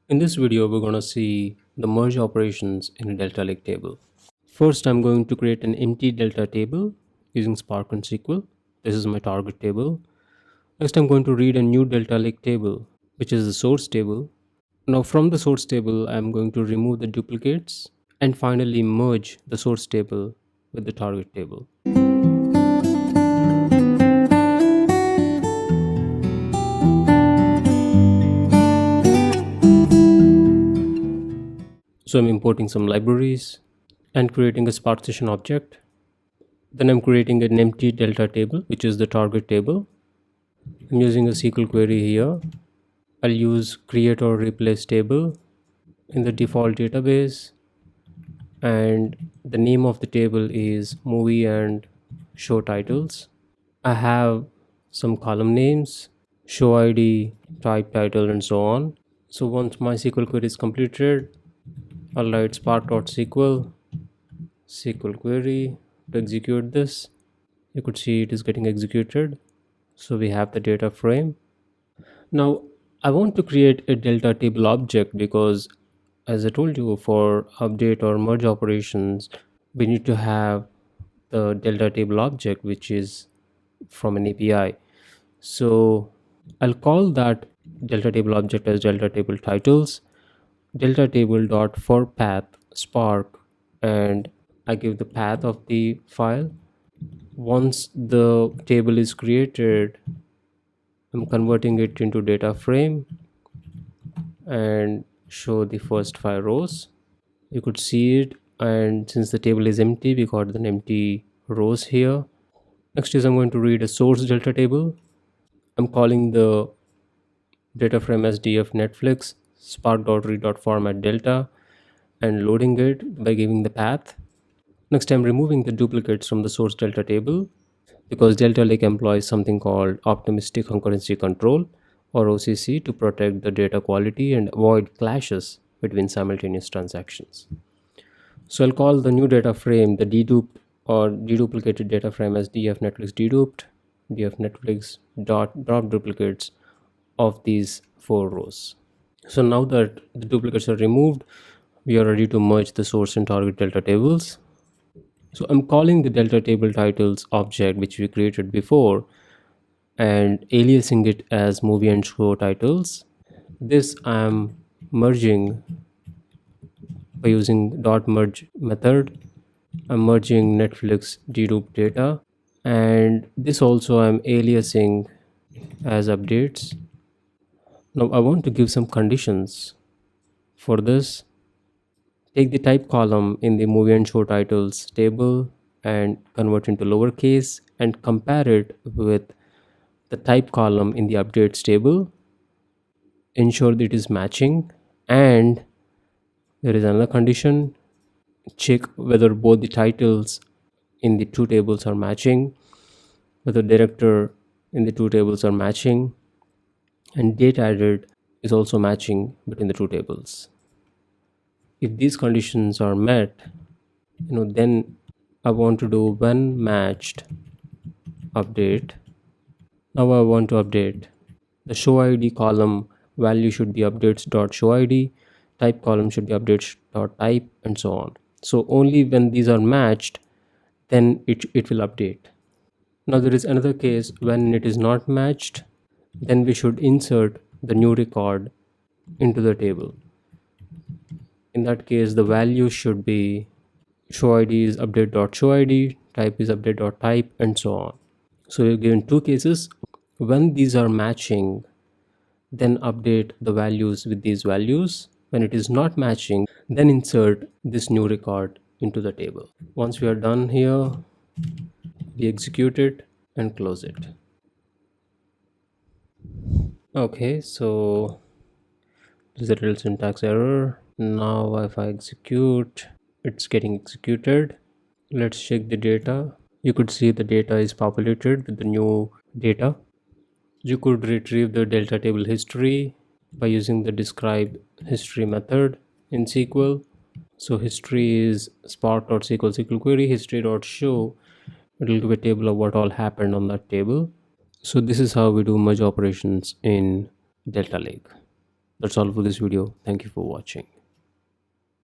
In this video, we're going to see the merge operations in a Delta Lake table. First, I'm going to create an empty Delta table using Spark and SQL. This is my target table. Next, I'm going to read a new Delta Lake table, which is the source table. Now, from the source table, I'm going to remove the duplicates and finally merge the source table with the target table. So I'm importing some libraries and creating a SparkSession object. Then I'm creating an empty Delta table, which is the target table. I'm using a SQL query here. I'll use create or replace table in the default database, and the name of the table is movie and show titles. I have some column names, show ID, type, title, and so on. So once my SQL query is completed, I'll write spark.sql SQL query to execute this. You could see it is getting executed. So we have the data frame. Now I want to create a delta table object because, as I told you, for update or merge operations, we need to have the delta table object, which is from an API. So I'll call that delta table object as delta table titles, delta table dot for path spark, and I give the path of the file. Once the table is created, I'm converting it into data frame and show the first 5 rows. You could see it, and since the table is empty, we got an empty rows here. Next is I'm going to read a source delta table. I'm calling the data frame as df netflix spark.read.format delta and loading it by giving the path. Next, I'm removing the duplicates from the source delta table because Delta Lake employs something called optimistic concurrency control, or OCC, to protect the data quality and avoid clashes between simultaneous transactions. So I'll call the new data frame the deduped or deduplicated data frame as df netflix deduped, df netflix dot drop duplicates of these 4 rows. So now that the duplicates are removed, we are ready to merge the source and target delta tables. So I'm calling the delta table titles object, which we created before, and aliasing it as movie and show titles. This I'm merging by using dot merge method. I'm merging Netflix dedupe data, and this also I'm aliasing as updates. Now I want to give some conditions for this. Take the type column in the movie and show titles table and convert into lowercase and compare it with the type column in the updates table. Ensure that it is matching, and there is another condition. Check whether both the titles in the two tables are matching, whether director in the two tables are matching, and date added is also matching between the two tables. If these conditions are met, then I want to do when matched update. Now I want to update the show id column value should be updates.showid, type column should be updates.type, and so on. So only when these are matched, then it will update. Now there is another case when it is not matched, then we should insert the new record into the table. In that case, the value should be show id is update.showid, type is update.type, and so on. So you're given two cases. When these are matching, then update the values with these values. When it is not matching, then insert this new record into the table. Once we are done here, we execute it and close it. Okay, so there's a little syntax error. Now if I execute, it's getting executed. Let's check the data. You could see the data is populated with the new data. You could retrieve the delta table history by using the describe history method in SQL. So history is spark.sql SQL query history.show. It will give a table of what all happened on that table. So this is how we do merge operations in Delta Lake. That's all for this video. Thank you for watching.